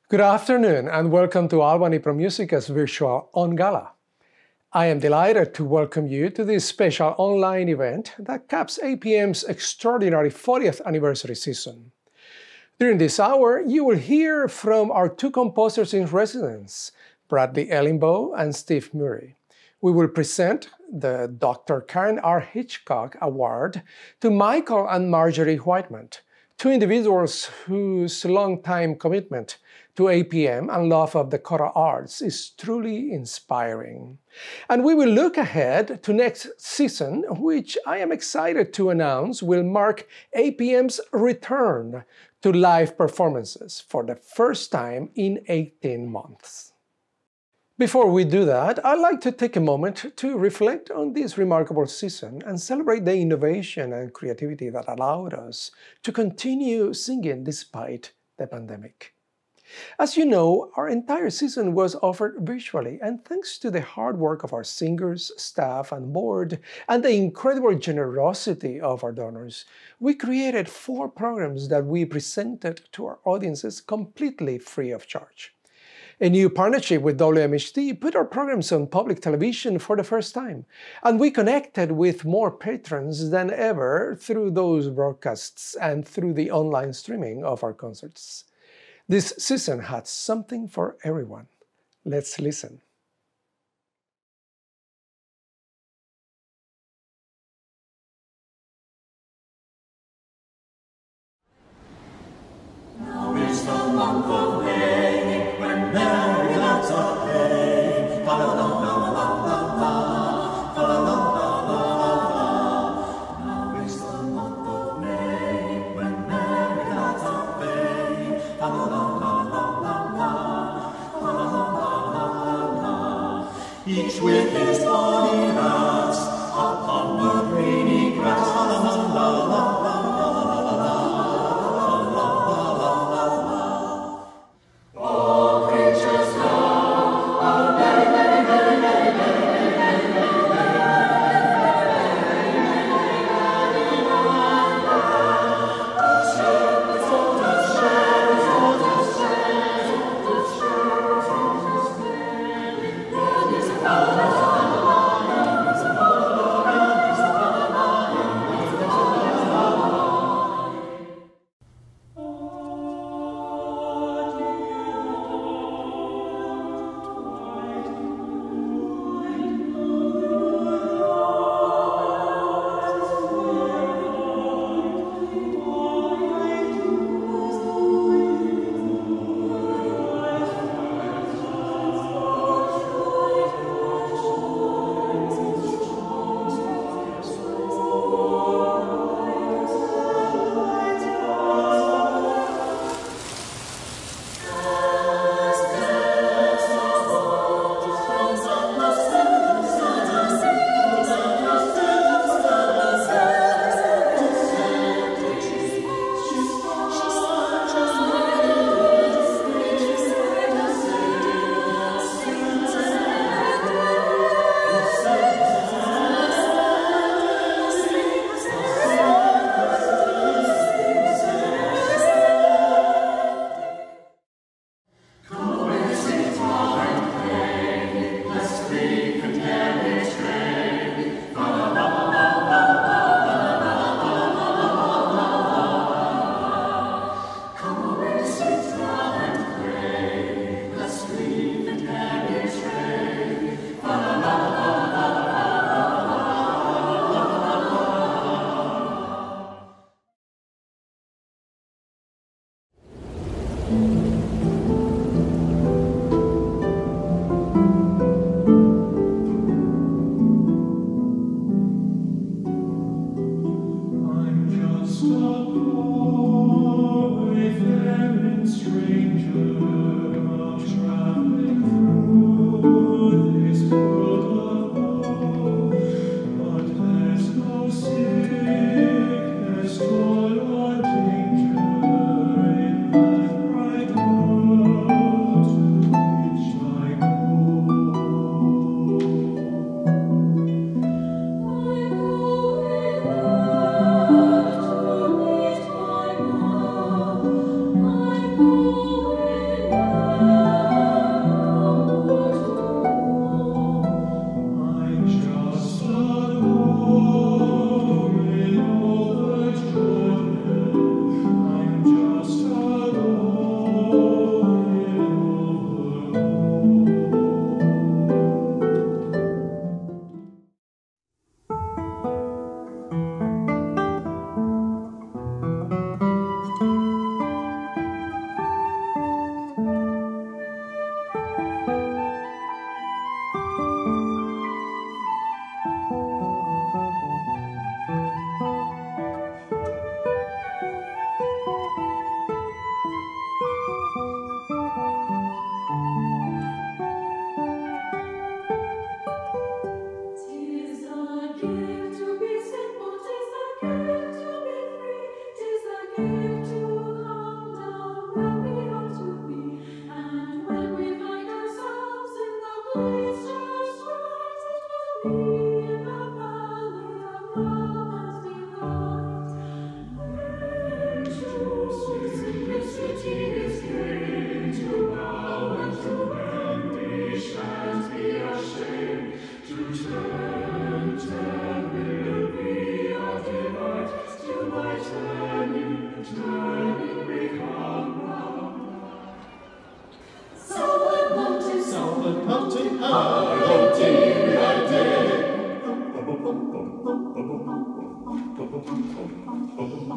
Good afternoon and welcome to Albany Pro Musica's virtual UnGala. I am delighted to welcome you to this special online event that caps APM's extraordinary 40th anniversary season. During this hour, you will hear from our two composers in residence, Bradley Ellingboe and Steve Murray. We will present the Dr. Karen R. Hitchcock Award to Michael and Margery Whiteman, two individuals whose long-time commitment to APM and love of the choral arts is truly inspiring. And we will look ahead to next season, which I am excited to announce will mark APM's return to live performances for the first time in 18 months. Before we do that, I'd like to take a moment to reflect on this remarkable season and celebrate the innovation and creativity that allowed us to continue singing despite the pandemic. As you know, our entire season was offered virtually, and thanks to the hard work of our singers, staff, and board, and the incredible generosity of our donors, we created 4 programs that we presented to our audiences completely free of charge. A new partnership with WMHT put our programs on public television for the first time, and we connected with more patrons than ever through those broadcasts and through the online streaming of our concerts. This season had something for everyone. Let's listen. Now is the month of May, when merry lads are playing. Fa la la la la la la, fa la la la la la. Now is the month of May, when merry lads are playing. Fa la la la la la la, fa la la la la la. Each with his bonny lads upon the greeny grass. Fa la la la la la.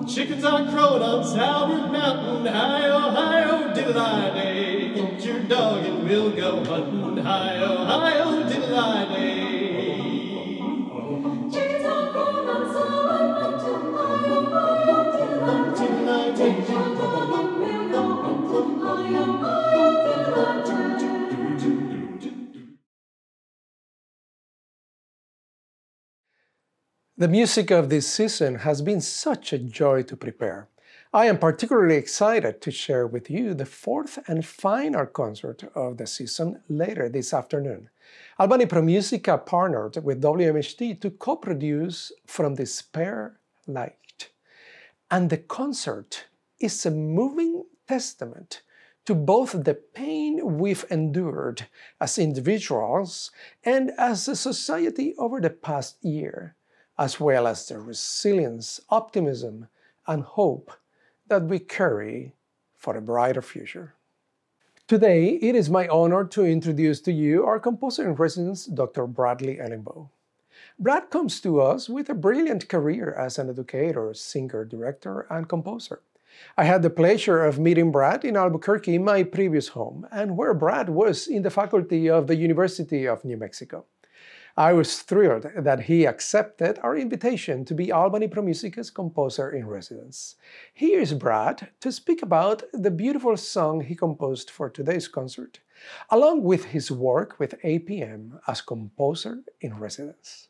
Chickens are crowing on Salmon Mountain, hi-oh, diddle-I-day. Get your dog and we'll go hunting, hi-oh, diddle-I-day. Chickens are crowing on Salmon Mountain, hi-oh, diddle-I-day. Get your dog and we'll go hunting, hi-oh, diddle-I-day. The music of this season has been such a joy to prepare. I am particularly excited to share with you the fourth and final concert of the season later this afternoon. Albany Pro Musica partnered with WMHT to co-produce From Despair Light. And the concert is a moving testament to both the pain we've endured as individuals and as a society over the past year, as well as the resilience, optimism, and hope that we carry for a brighter future. Today, it is my honor to introduce to you our composer-in-residence, Dr. Bradley Ellingboe. Brad comes to us with a brilliant career as an educator, singer, director, and composer. I had the pleasure of meeting Brad in Albuquerque, my previous home, and where Brad was in the faculty of the University of New Mexico. I was thrilled that he accepted our invitation to be Albany Pro Musica's composer-in-residence. Here's Brad to speak about the beautiful song he composed for today's concert, along with his work with APM as composer-in-residence.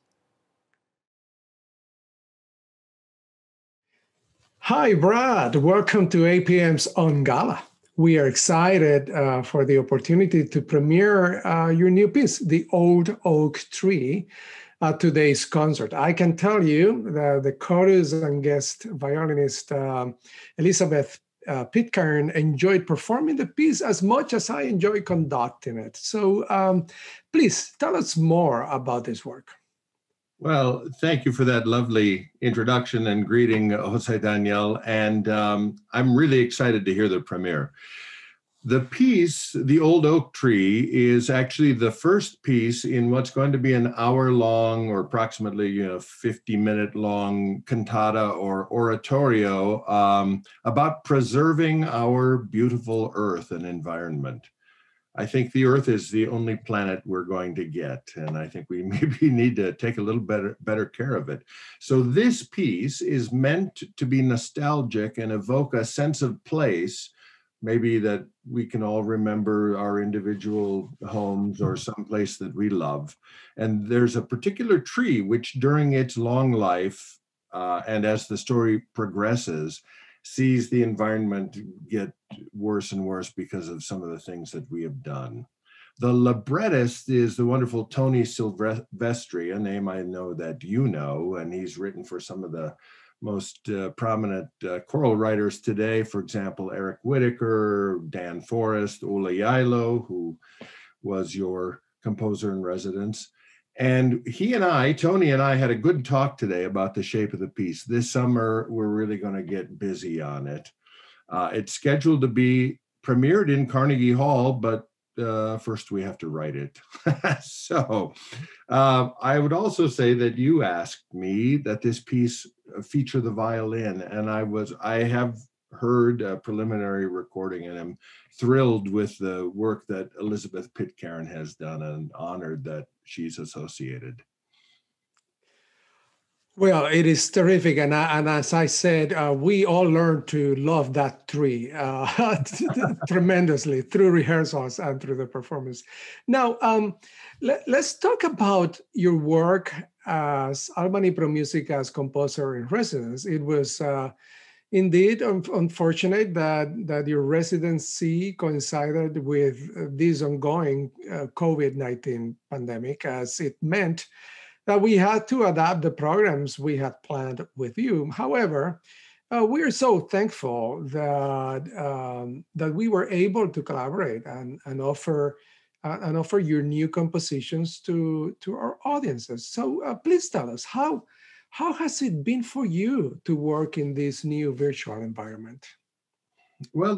Hi, Brad. Welcome to APM's UnGala. We are excited for the opportunity to premiere your new piece, The Old Oak Tree, at today's concert. I can tell you that the chorus and guest violinist Elizabeth Pitcairn enjoyed performing the piece as much as I enjoyed conducting it. So please tell us more about this work. Well, thank you for that lovely introduction and greeting, José Daniel. And I'm really excited to hear the premiere. The piece, The Old Oak Tree, is actually the first piece in what's going to be an hour-long or approximately 50-minute-long cantata or oratorio about preserving our beautiful earth and environment. I think the Earth is the only planet we're going to get, and I think we maybe need to take a little better care of it. So this piece is meant to be nostalgic and evoke a sense of place, maybe that we can all remember our individual homes or some place that we love. And there's a particular tree which during its long life, and as the story progresses, sees the environment get worse and worse because of some of the things that we have done. The librettist is the wonderful Tony Silvestri, a name I know that you know, and he's written for some of the most prominent choral writers today. For example, Eric Whitaker, Dan Forrest, Ola Yailo, who was your composer in residence. And Tony and I had a good talk today about the shape of the piece. This summer, we're really going to get busy on it. It's scheduled to be premiered in Carnegie Hall, but first we have to write it. So I would also say that you asked me that this piece feature the violin, and I have heard a preliminary recording, and I'm thrilled with the work that Elizabeth Pitcairn has done and honored that she's associated. Well, it is terrific. And as I said, we all learned to love that tree tremendously through rehearsals and through the performance. Now, let's talk about your work as Albany Pro Musica's composer in residence. It was indeed unfortunate that your residency coincided with this ongoing COVID-19 pandemic, as it meant that we had to adapt the programs we had planned with you. However, we are so thankful that we were able to collaborate and offer your new compositions to our audiences. So please tell us, how has it been for you to work in this new virtual environment? Well,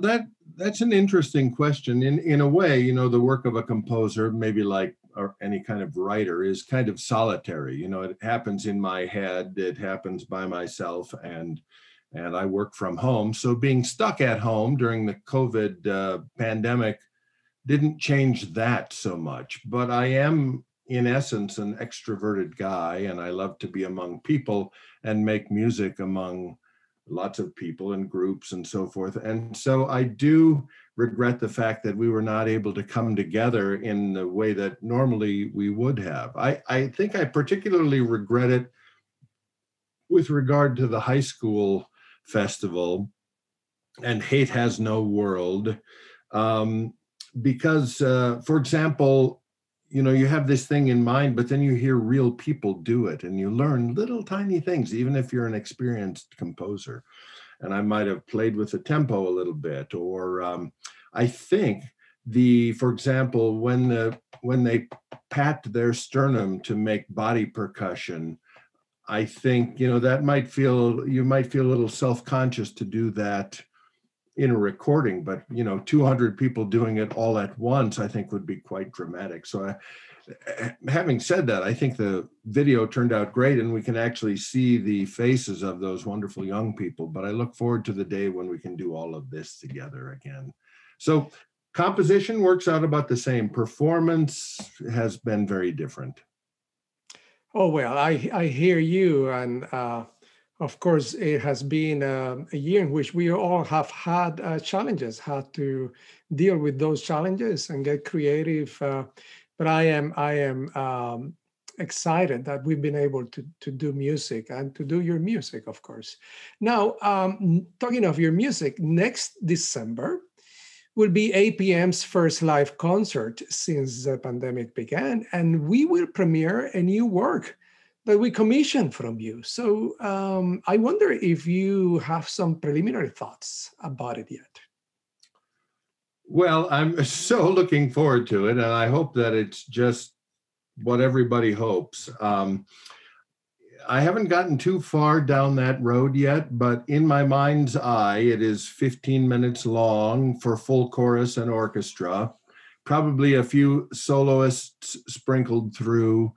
that's an interesting question. In a way, the work of a composer, maybe like or any kind of writer is kind of solitary. You know, it happens in my head, it happens by myself, and I work from home. So being stuck at home during the COVID pandemic didn't change that so much. But I am, in essence, an extroverted guy, and I love to be among people and make music among lots of people and groups and so forth. And so I do regret the fact that we were not able to come together in the way that normally we would have. I think I particularly regret it with regard to the high school festival and Hate Has No World, because, for example, you know, you have this thing in mind, but then you hear real people do it and you learn little tiny things, even if you're an experienced composer. And I might have played with the tempo a little bit, or I think for example, when they pat their sternum to make body percussion, I think, you know, you might feel a little self-conscious to do that in a recording, but, you know, 200 people doing it all at once, I think would be quite dramatic. So having said that, I think the video turned out great and we can actually see the faces of those wonderful young people, but I look forward to the day when we can do all of this together again. So composition works out about the same. Performance has been very different. Oh, well, I hear you. And of course, it has been a year in which we all have had challenges, had to deal with those challenges and get creative. But I am excited that we've been able to do music and to do your music, of course. Now, talking of your music, next December will be APM's first live concert since the pandemic began, and we will premiere a new work that we commissioned from you. So I wonder if you have some preliminary thoughts about it yet. Well, I'm so looking forward to it, and I hope that it's just what everybody hopes. I haven't gotten too far down that road yet, but in my mind's eye, it is 15 minutes long for full chorus and orchestra, probably a few soloists sprinkled through,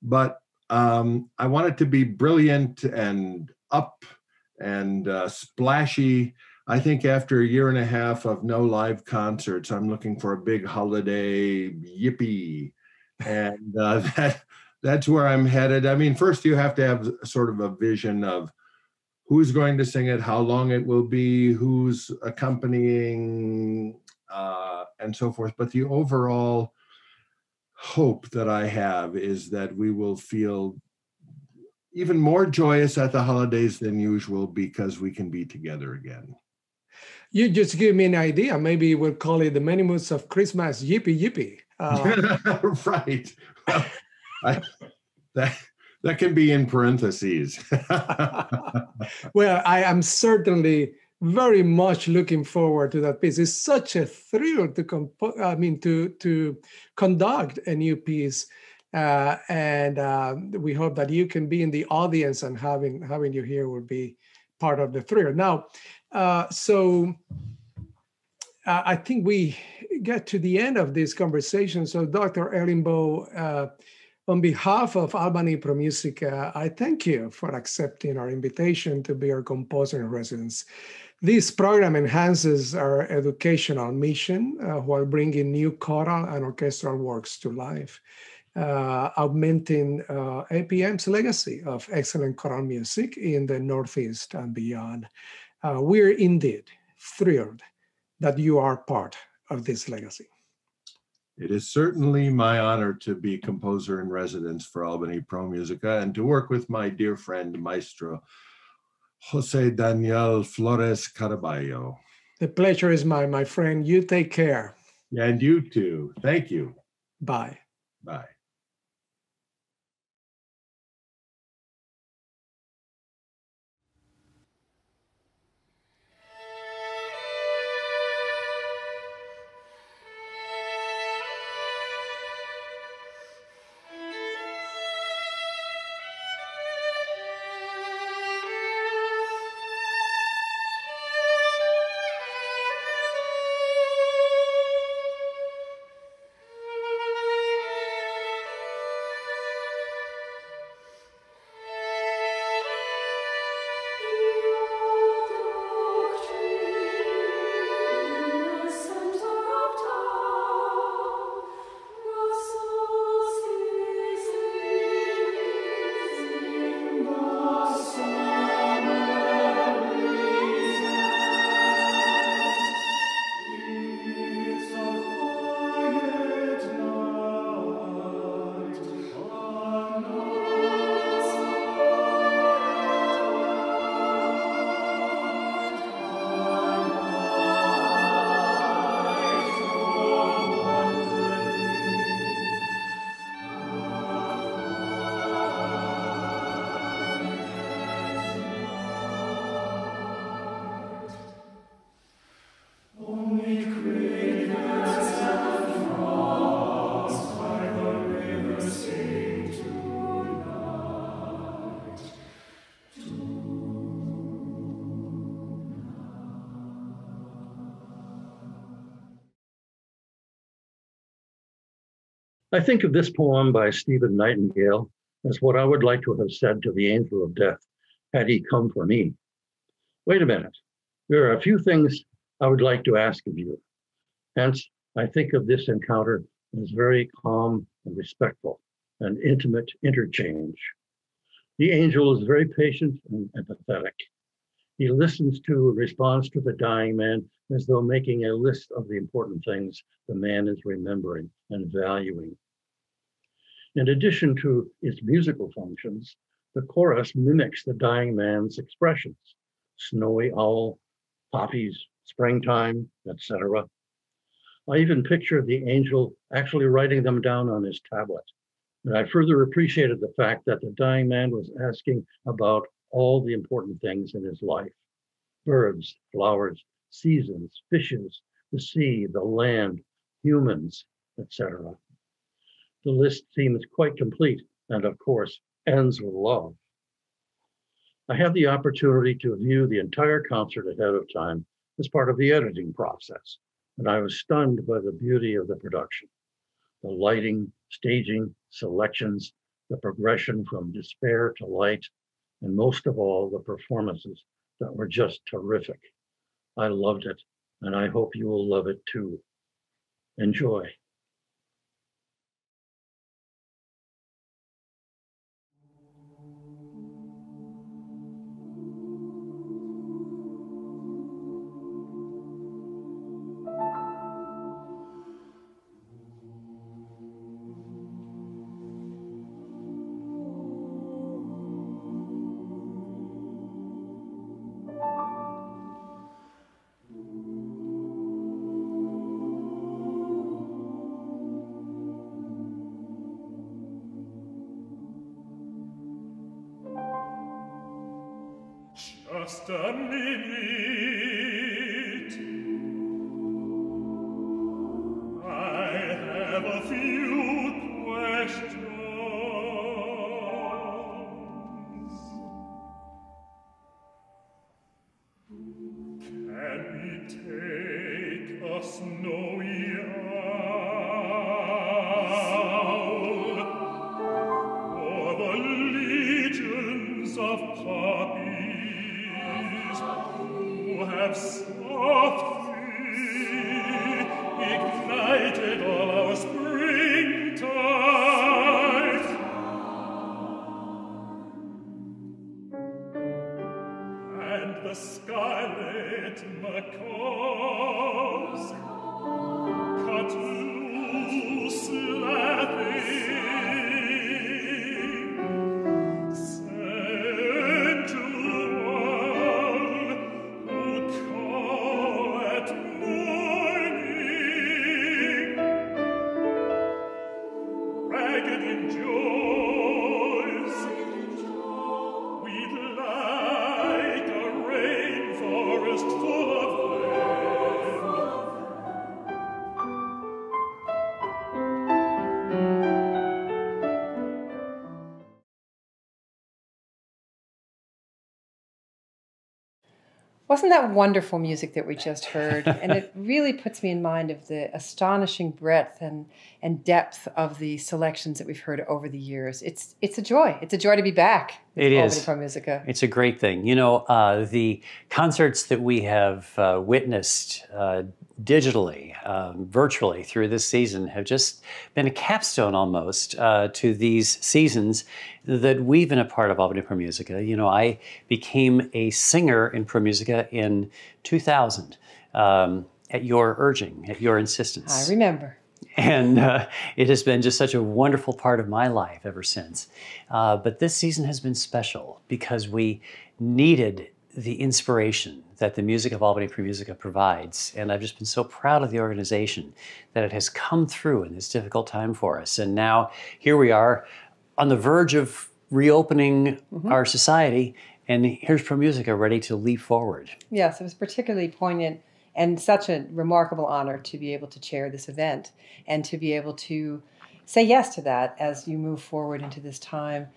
but I want it to be brilliant and up and splashy. I think after a year and a half of no live concerts, I'm looking for a big holiday yippee. And that's where I'm headed. I mean, first you have to have sort of a vision of who's going to sing it, how long it will be, who's accompanying, and so forth. But the overall hope that I have is that we will feel even more joyous at the holidays than usual because we can be together again. You just give me an idea. Maybe we'll call it the Many Moods of Christmas, yippee, yippee. Right. Well, that can be in parentheses. Well, I am certainly very much looking forward to that piece. It's such a thrill to conduct a new piece, and we hope that you can be in the audience, and having you here will be part of the thrill. Now, so I think we get to the end of this conversation. So, Dr. Ellingboe, on behalf of Albany Pro Musica, I thank you for accepting our invitation to be our composer in residence. This program enhances our educational mission while bringing new choral and orchestral works to life, augmenting APM's legacy of excellent choral music in the Northeast and beyond. We're indeed thrilled that you are part of this legacy. It is certainly my honor to be composer in residence for Albany Pro Musica and to work with my dear friend, maestro, José Daniel Flores-Caraballo. The pleasure is mine, my friend. You take care. And you too. Thank you. Bye. Bye. I think of this poem by Stephen Nightingale as what I would like to have said to the angel of death had he come for me. Wait a minute. There are a few things I would like to ask of you. Hence, I think of this encounter as very calm and respectful, an intimate interchange. The angel is very patient and empathetic. He listens to and responds to the dying man as though making a list of the important things the man is remembering and valuing. In addition to its musical functions, the chorus mimics the dying man's expressions: snowy owl, poppies, springtime, etc. I even picture the angel actually writing them down on his tablet. And I further appreciated the fact that the dying man was asking about all the important things in his life: birds, flowers, seasons, fishes, the sea, the land, humans, etc. The list seems quite complete and, of course, ends with love. I had the opportunity to view the entire concert ahead of time as part of the editing process, and I was stunned by the beauty of the production. The lighting, staging, selections, the progression from despair to light, and most of all, the performances that were just terrific. I loved it, and I hope you will love it too. Enjoy. Just a minute. I have a few questions. Can we take a snowy owl or the legions of poppies who have softly ignited all our springtime? And the scarlet macaws cut loose laughing, sent to one who call at morning, ragged in joys, we'd like a rainforest full of Wasn't that wonderful music that we just heard? And it really puts me in mind of the astonishing breadth and depth of the selections that we've heard over the years. It's a joy. It's a joy to be back. It is. Albany Pro Musica. It's a great thing. You know, the concerts that we have witnessed digitally, virtually through this season have just been a capstone almost to these seasons that we've been a part of Albany Pro Musica. You know, I became a singer in Pro Musica in 2000 at your urging, at your insistence. I remember. And it has been just such a wonderful part of my life ever since. But this season has been special because we needed the inspiration that the music of Albany Pro Musica provides. And I've just been so proud of the organization that it has come through in this difficult time for us. And now here we are on the verge of reopening our society. And here's Pro Musica ready to leap forward. Yes, it was particularly poignant and such a remarkable honor to be able to chair this event and to be able to say yes to that as you move forward into this time,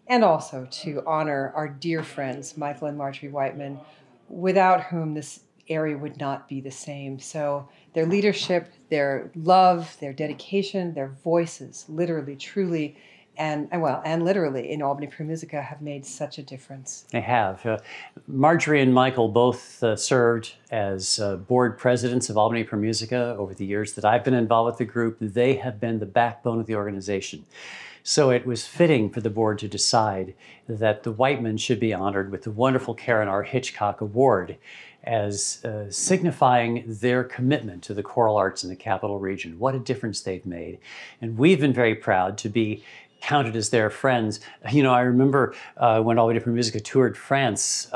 and also to honor our dear friends, Michael and Margery Whiteman, without whom this area would not be the same. So their leadership, their love, their dedication, their voices, literally, truly, and literally in Albany Pro Musica have made such a difference. They have. Margery and Michael both served as board presidents of Albany Pro Musica over the years that I've been involved with the group. They have been the backbone of the organization. So it was fitting for the board to decide that the Whiteman should be honored with the wonderful Karen R. Hitchcock Award as signifying their commitment to the choral arts in the Capital Region. What a difference they've made. And we've been very proud to be counted as their friends. You know, I remember when Albany Pro Musica toured France,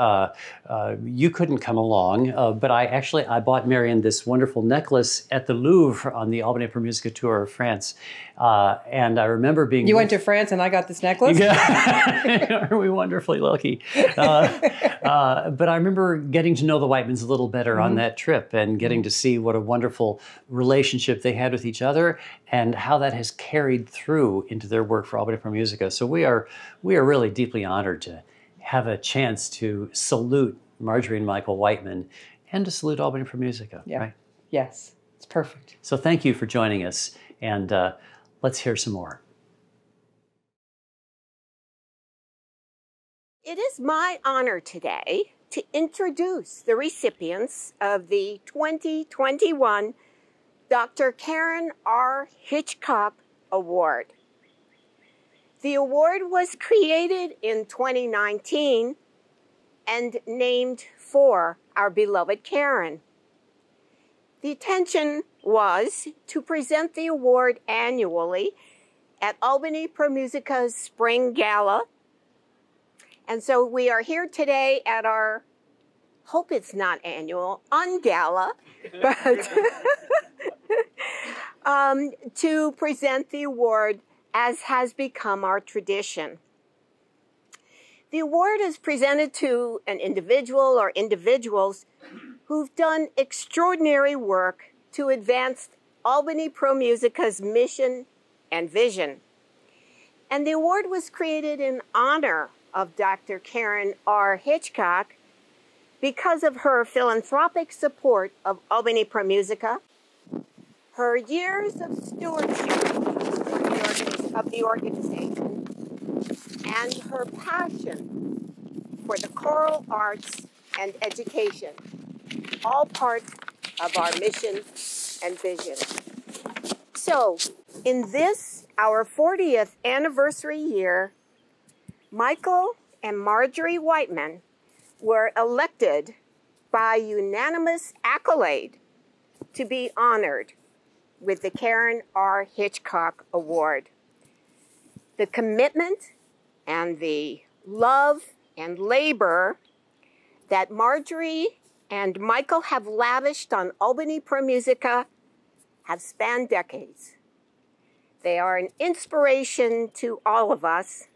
you couldn't come along, but I bought Marion this wonderful necklace at the Louvre on the Albany Pro Musica tour of France. And I remember being... You went to France and I got this necklace? Yeah. Are we wonderfully lucky? But I remember getting to know the Whitemans a little better on that trip and getting to see what a wonderful relationship they had with each other and how that has carried through into their work for Albany Pro Musica. So we are really deeply honored to have a chance to salute Margery and Michael Whiteman and to salute Albany Pro Musica. Yeah. Right? Yes, it's perfect. So thank you for joining us, and let's hear some more. It is my honor today to introduce the recipients of the 2021 Dr. Karen R. Hitchcock Award. The award was created in 2019 and named for our beloved Karen. The intention was to present the award annually at Albany Pro Musica's Spring Gala. And so we are here today at our, hope it's not annual, UnGala, but to present the award as has become our tradition. The award is presented to an individual or individuals who've done extraordinary work to advance Albany Pro Musica's mission and vision. And the award was created in honor of Dr. Karen R. Hitchcock because of her philanthropic support of Albany Pro Musica, her years of stewardship of the organization, and her passion for the choral arts and education, all part of our mission and vision. So, in this, our 40th anniversary year, Michael and Margery Whiteman were elected by unanimous accolade to be honored with the Karen R. Hitchcock Award. The commitment and the love and labor that Margery and Michael have lavished on Albany Pro Musica have spanned decades. They are an inspiration to all of us.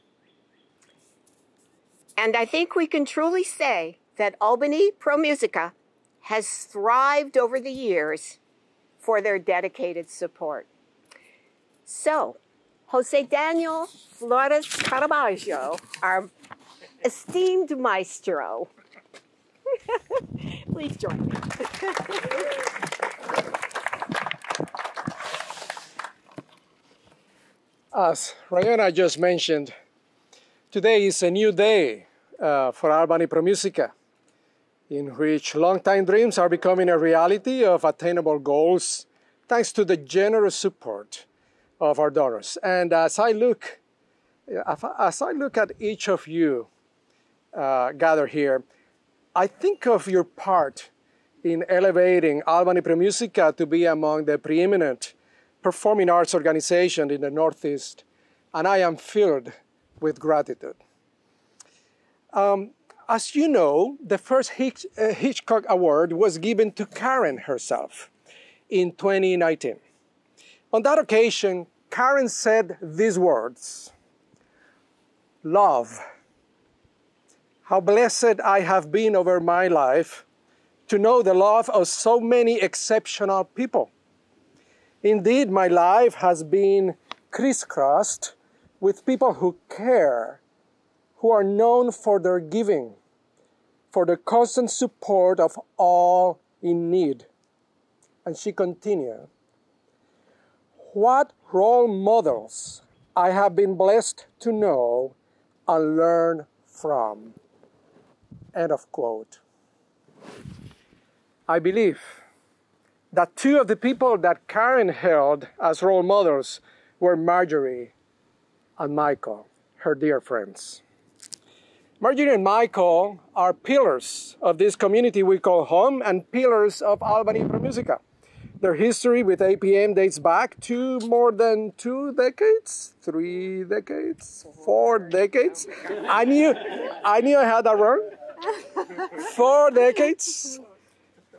And I think we can truly say that Albany Pro Musica has thrived over the years for their dedicated support. So, José Daniel Flores-Caraballo, our esteemed maestro. Please join me. As Rayana just mentioned, today is a new day for Albany Pro Musica, in which long-time dreams are becoming a reality of attainable goals thanks to the generous support of our donors. And as I look at each of you gathered here, I think of your part in elevating Albany Pro Musica to be among the preeminent performing arts organization in the Northeast, and I am filled with gratitude. As you know, the first Hitchcock Award was given to Karen herself in 2019. On that occasion, Karen said these words: "Love, how blessed I have been over my life to know the love of so many exceptional people. Indeed, my life has been crisscrossed with people who care, who are known for their giving, for the constant support of all in need. And she continued, what role models I have been blessed to know and learn from. End of quote. I believe that two of the people that Karen held as role models were Margery and Michael, her dear friends. Margery and Michael are pillars of this community we call home and pillars of Albany Pro Musica. Their history with APM dates back to more than 2 decades, 3 decades, 4 decades. I knew I had that wrong. 4 decades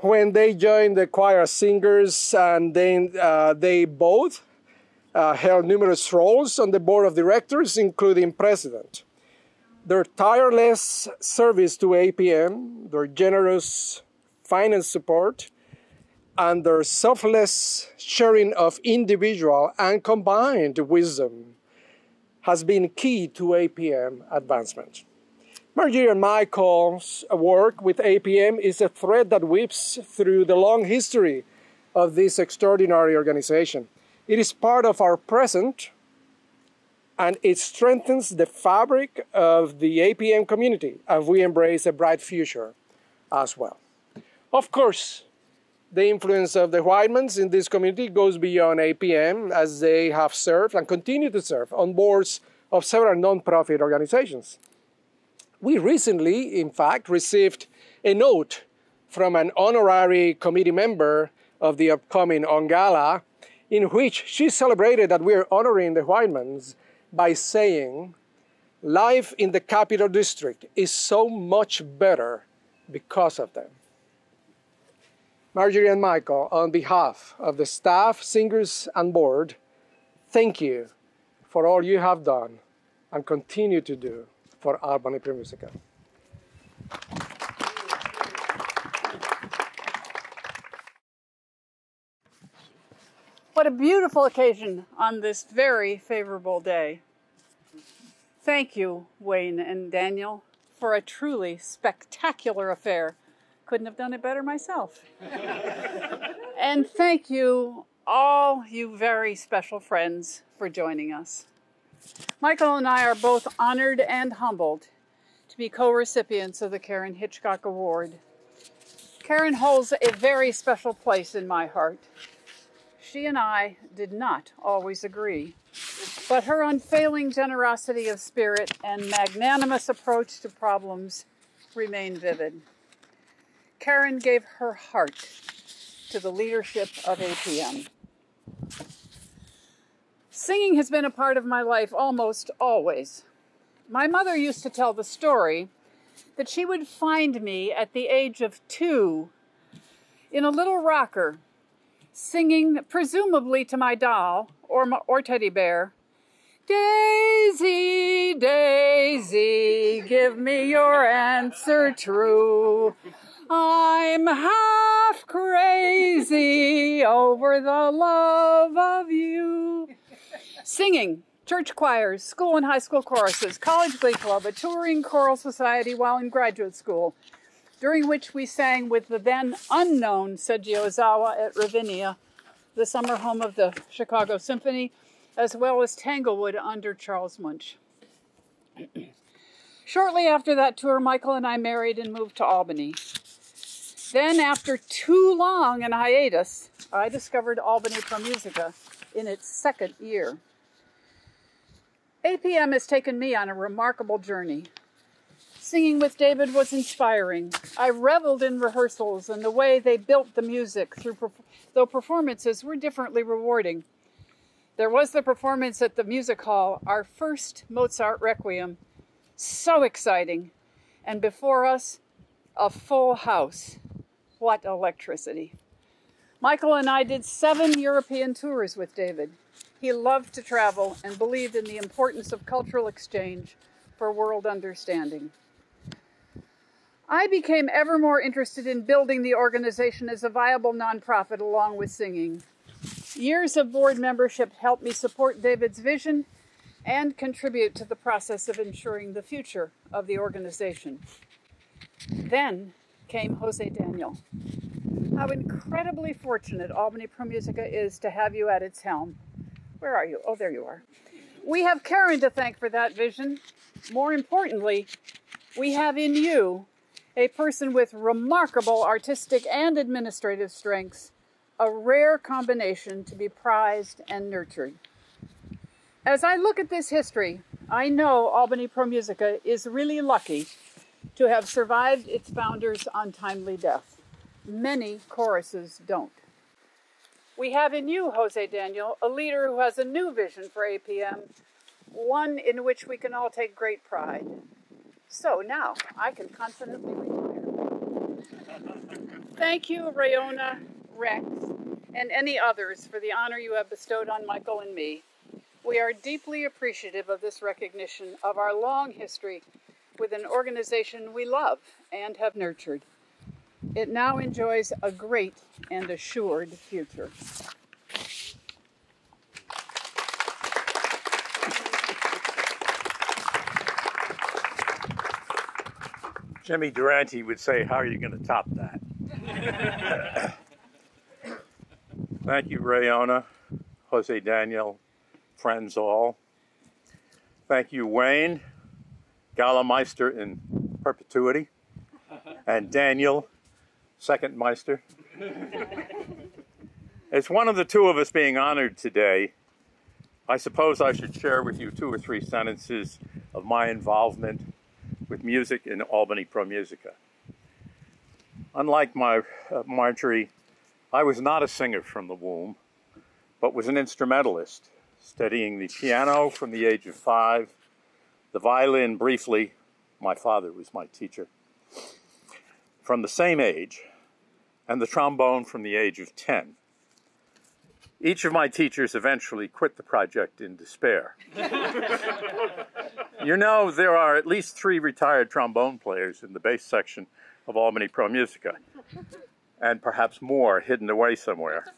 when they joined the choir singers, and then they both held numerous roles on the board of directors, including president. Their tireless service to APM, their generous finance support, and their selfless sharing of individual and combined wisdom has been key to APM advancement. Margery and Michael's work with APM is a thread that weaves through the long history of this extraordinary organization. It is part of our present, and it strengthens the fabric of the APM community as we embrace a bright future as well. Of course, the influence of the Whitemans in this community goes beyond APM, as they have served and continue to serve on boards of several non-profit organizations. We recently, in fact, received a note from an honorary committee member of the upcoming UnGala, in which she celebrated that we are honoring the Whitemans by saying, life in the Capital District is so much better because of them. Margery and Michael, on behalf of the staff, singers, and board, thank you for all you have done and continue to do for Albany Pro Musica. What a beautiful occasion on this very favorable day. Thank you, Wayne and Daniel, for a truly spectacular affair. Couldn't have done it better myself. And thank you, all you very special friends, for joining us. Michael and I are both honored and humbled to be co-recipients of the Karen Hitchcock Award. Karen holds a very special place in my heart. She and I did not always agree, but her unfailing generosity of spirit and magnanimous approach to problems remain vivid. Karen gave her heart to the leadership of APM. Singing has been a part of my life almost always. My mother used to tell the story that she would find me at the age of 2 in a little rocker, singing presumably to my doll or teddy bear, Daisy, Daisy, give me your answer true. I'm half crazy over the love of you. Singing, church choirs, school and high school choruses, college glee club, a touring choral society while in graduate school, during which we sang with the then unknown Seiji Ozawa at Ravinia, the summer home of the Chicago Symphony, as well as Tanglewood under Charles Munch. Shortly after that tour, Michael and I married and moved to Albany. Then, after too long an hiatus, I discovered Albany Pro Musica in its 2nd year. APM has taken me on a remarkable journey. Singing with David was inspiring. I reveled in rehearsals and the way they built the music, though performances were differently rewarding. There was the performance at the music hall, our first Mozart Requiem, so exciting, and before us, a full house. What electricity. Michael and I did 7 European tours with David. He loved to travel and believed in the importance of cultural exchange for world understanding. I became ever more interested in building the organization as a viable nonprofit along with singing. Years of board membership helped me support David's vision and contribute to the process of ensuring the future of the organization. Then came José Daniel. how incredibly fortunate Albany Pro Musica is to have you at its helm. Where are you? Oh, there you are. We have Karen to thank for that vision. More importantly, we have in you a person with remarkable artistic and administrative strengths, a rare combination to be prized and nurtured. As I look at this history, I know Albany Pro Musica is really lucky to have survived its founder's untimely death. Many choruses don't. We have in you, José Daniel, a leader who has a new vision for APM, one in which we can all take great pride. So now I can confidently retire. Thank you, Rayona, Rex, and any others for the honor you have bestowed on Michael and me. We are deeply appreciative of this recognition of our long history with an organization we love and have nurtured. It now enjoys a great and assured future. Jimmy Durante would say, how are you going to top that? Thank you, Rayona, José Daniel, friends all. Thank you, Wayne, Gala Meister in perpetuity, and Daniel, second Meister. As one of the two of us being honored today, I suppose I should share with you 2 or 3 sentences of my involvement with music in Albany Pro Musica. Unlike my Margery, I was not a singer from the womb, but was an instrumentalist, studying the piano from the age of 5, the violin briefly, my father was my teacher, from the same age, and the trombone from the age of 10. Each of my teachers eventually quit the project in despair. You know, there are at least 3 retired trombone players in the bass section of Albany Pro Musica, and perhaps more hidden away somewhere.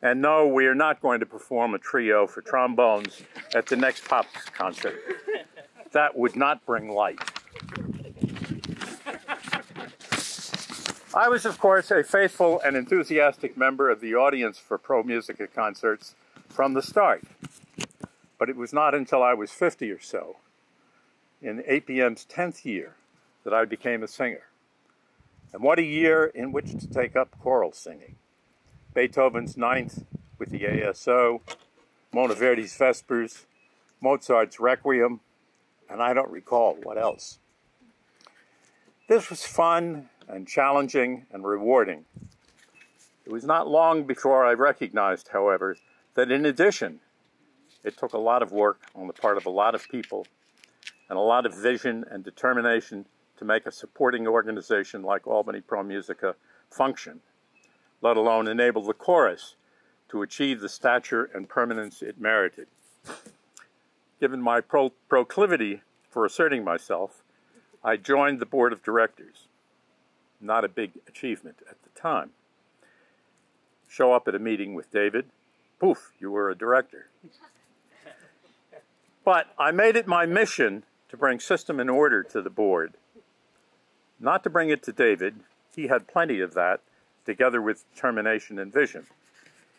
And no, we are not going to perform a trio for trombones at the next Pops concert. That would not bring light. I was, of course, a faithful and enthusiastic member of the audience for Pro Musica concerts from the start. But it was not until I was 50 or so, in APM's 10th year, that I became a singer. And what a year in which to take up choral singing. Beethoven's Ninth with the ASO, Monteverdi's Vespers, Mozart's Requiem, and I don't recall what else. This was fun and challenging and rewarding. It was not long before I recognized, however, that in addition, it took a lot of work on the part of a lot of people and a lot of vision and determination to make a supporting organization like Albany Pro Musica function, let alone enable the chorus to achieve the stature and permanence it merited. Given my proclivity for asserting myself, I joined the board of directors. Not a big achievement at the time. Show up at a meeting with David, poof, you were a director. But I made it my mission to bring system and order to the board. Not to bring it to David, he had plenty of that, together with determination and vision.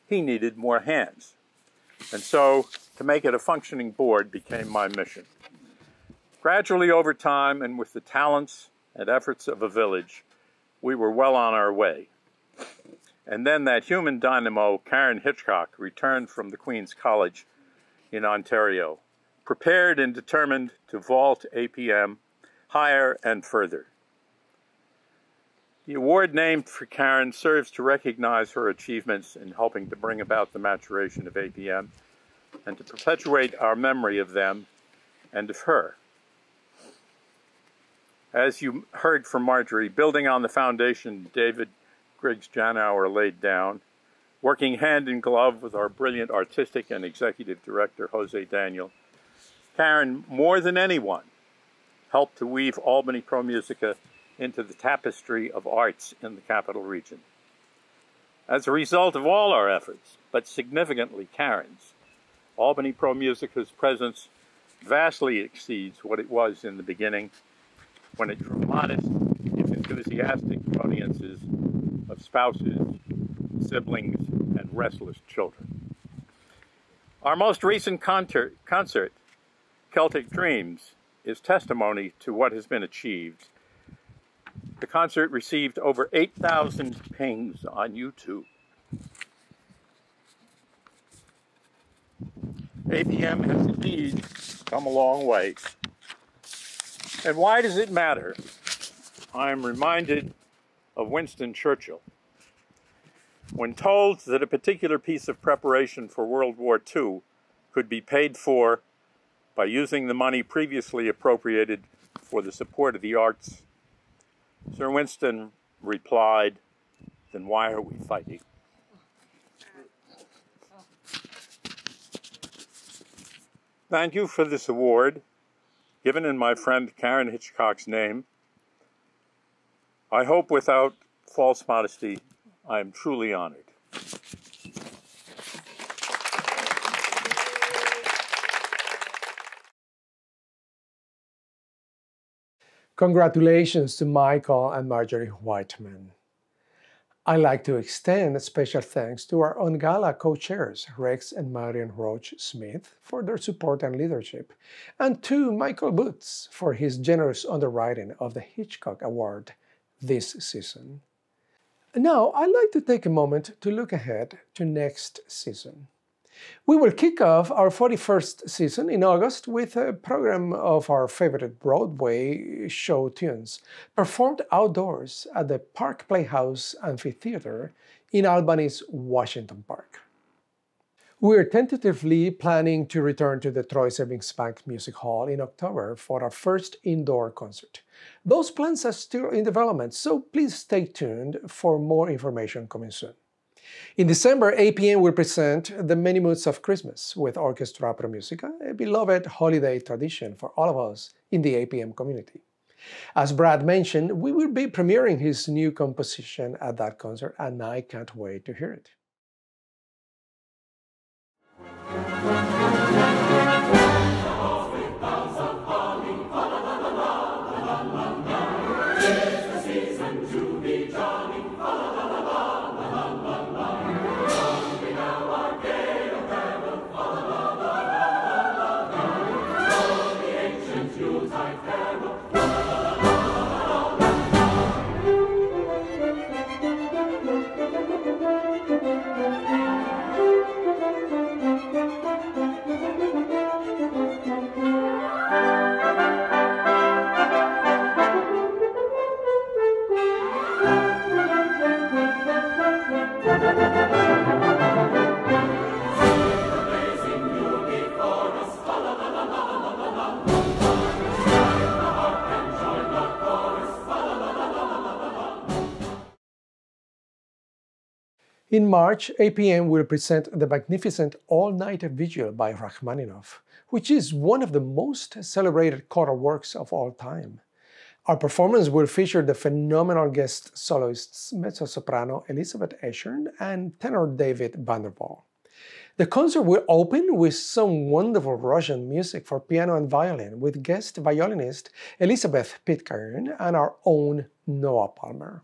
He needed more hands. And so, to make it a functioning board became my mission. Gradually over time, and with the talents and efforts of a village, we were well on our way. And then that human dynamo, Karen Hitchcock, returned from the Queen's College in Ontario, prepared and determined to vault APM higher and further. The award named for Karen serves to recognize her achievements in helping to bring about the maturation of APM and to perpetuate our memory of them and of her. As you heard from Margery, building on the foundation David Griggs-Janauer laid down, working hand in glove with our brilliant artistic and executive director, José Daniel, Karen, more than anyone, helped to weave Albany Pro Musica into the tapestry of arts in the capital region. As a result of all our efforts, but significantly Karen's, Albany Pro Musica's presence vastly exceeds what it was in the beginning, when it drew modest, if enthusiastic audiences of spouses, siblings, and restless children. Our most recent concert, Celtic Dreams, is testimony to what has been achieved. The concert received over 8,000 pings on YouTube. APM has indeed come a long way. And why does it matter? I'm reminded of Winston Churchill. When told that a particular piece of preparation for World War II could be paid for by using the money previously appropriated for the support of the arts, Sir Winston replied, "Then why are we fighting?" Thank you for this award, given in my friend Karen Hitchcock's name. I hope without false modesty, I am truly honored. Congratulations to Michael and Margery Whiteman. I'd like to extend a special thanks to our UnGala co-chairs, Rex and Marion Roach Smith, for their support and leadership, and to Michael Boots for his generous underwriting of the Hitchcock Award this season. Now, I'd like to take a moment to look ahead to next season. We will kick off our 41st season in August with a program of our favorite Broadway show tunes, performed outdoors at the Park Playhouse Amphitheater in Albany's Washington Park. We're tentatively planning to return to the Troy Savings Bank Music Hall in October for our first indoor concert. Those plans are still in development, so please stay tuned for more information coming soon. In December, APM will present The Many Moods of Christmas with Orchestra Pro Musica, a beloved holiday tradition for all of us in the APM community. As Brad mentioned, we will be premiering his new composition at that concert, and I can't wait to hear it. In March, APM will present the magnificent all-night vigil by Rachmaninoff, which is one of the most celebrated choral works of all time. Our performance will feature the phenomenal guest soloists mezzo-soprano Elizabeth Eschern and tenor David Vanderval. The concert will open with some wonderful Russian music for piano and violin with guest violinist Elizabeth Pitcairn and our own Noah Palmer.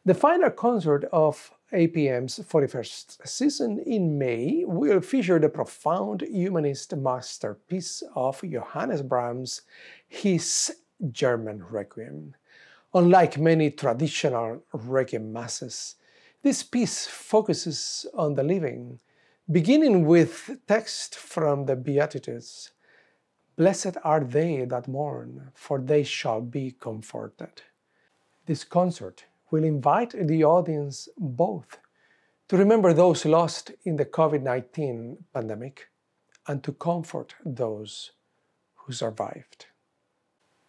The final concert of APM's 41st season in May will feature the profound humanist masterpiece of Johannes Brahms, his German Requiem. Unlike many traditional Requiem masses, this piece focuses on the living, beginning with text from the Beatitudes. Blessed are they that mourn, for they shall be comforted. This concert will invite the audience both to remember those lost in the COVID-19 pandemic and to comfort those who survived.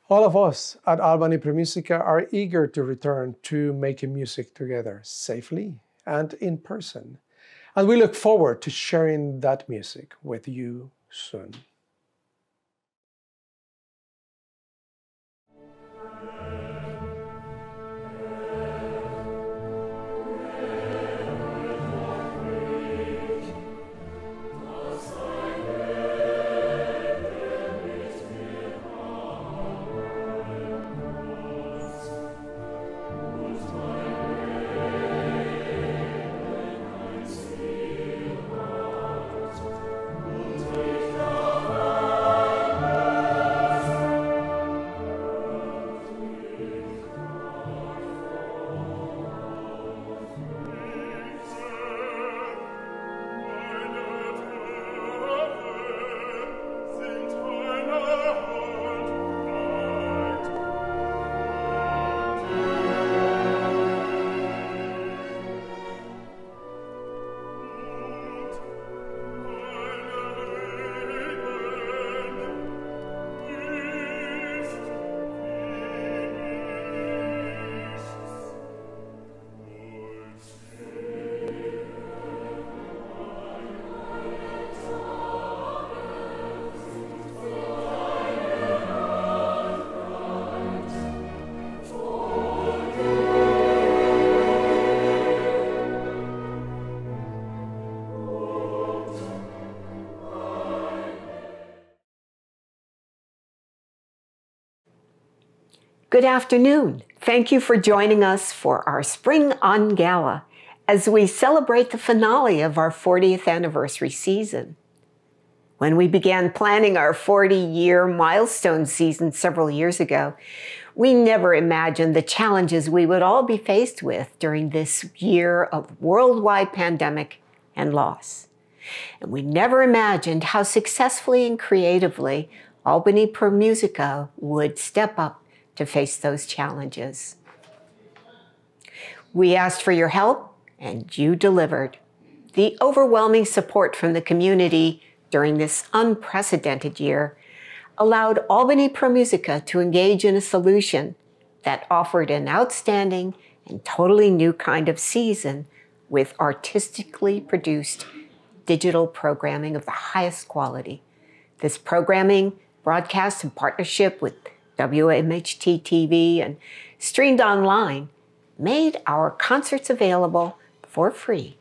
All of us at Albany Pro Musica are eager to return to making music together safely and in person, and we look forward to sharing that music with you soon. Good afternoon. Thank you for joining us for our Spring UnGala as we celebrate the finale of our 40th anniversary season. When we began planning our 40-year milestone season several years ago, we never imagined the challenges we would all be faced with during this year of worldwide pandemic and loss. And we never imagined how successfully and creatively Albany Pro Musica would step up to face those challenges. We asked for your help, and you delivered. The overwhelming support from the community during this unprecedented year allowed Albany Pro Musica to engage in a solution that offered an outstanding and totally new kind of season with artistically produced digital programming of the highest quality. This programming, broadcast in partnership with WMHT TV and streamed online, made our concerts available for free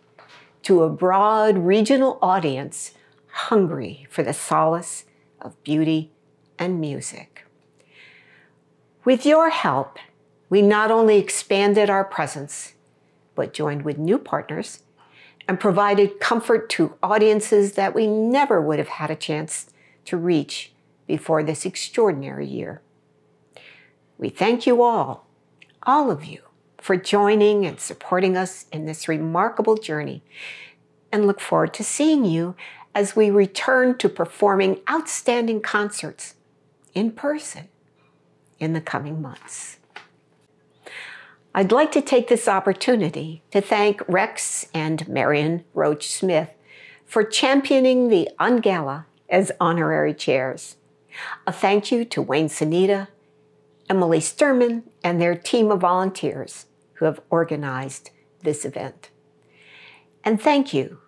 to a broad regional audience hungry for the solace of beauty and music. With your help, we not only expanded our presence, but joined with new partners and provided comfort to audiences that we never would have had a chance to reach before this extraordinary year. We thank you all of you, for joining and supporting us in this remarkable journey, and look forward to seeing you as we return to performing outstanding concerts in person in the coming months. I'd like to take this opportunity to thank Rex and Marion Roach Smith for championing the UnGala as honorary chairs. A thank you to Wayne Sanita, Emily Sturman, and their team of volunteers who have organized this event. And thank you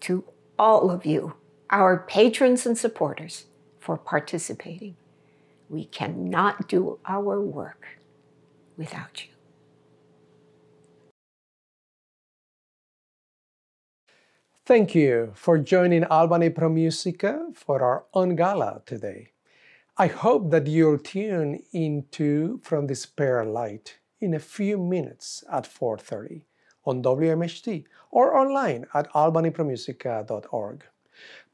to all of you, our patrons and supporters, for participating. We cannot do our work without you. Thank you for joining Albany Pro Musica for our UnGala today. I hope that you'll tune into From Despair Light in a few minutes at 4:30 on WMHT or online at albanypromusica.org.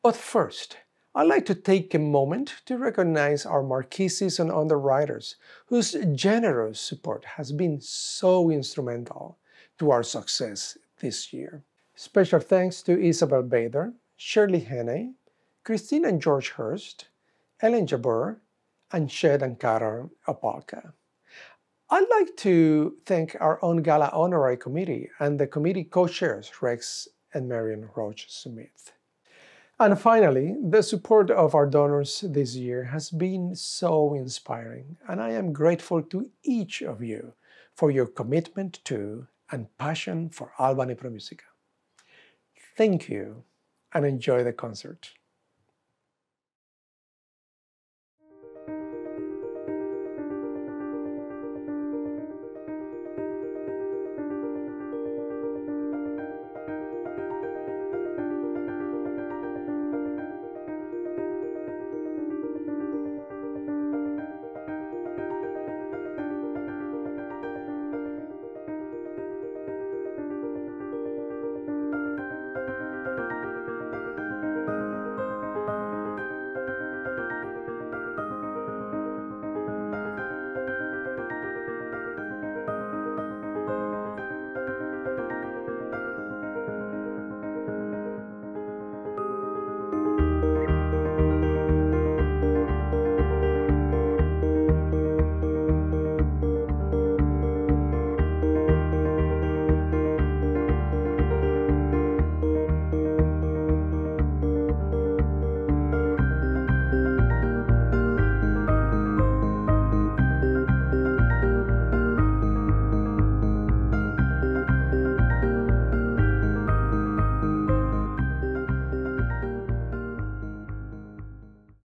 But first, I'd like to take a moment to recognize our marquee season underwriters whose generous support has been so instrumental to our success this year. Special thanks to Isabel Bader, Shirley Henney, Christine and George Hurst, Ellen Jabur, and Shed and Karen Opalka. I'd like to thank our UnGala Honorary Committee and the committee co-chairs Rex and Marion Roach Smith. And finally, the support of our donors this year has been so inspiring, and I am grateful to each of you for your commitment to and passion for Albany Pro Musica. Thank you, and enjoy the concert.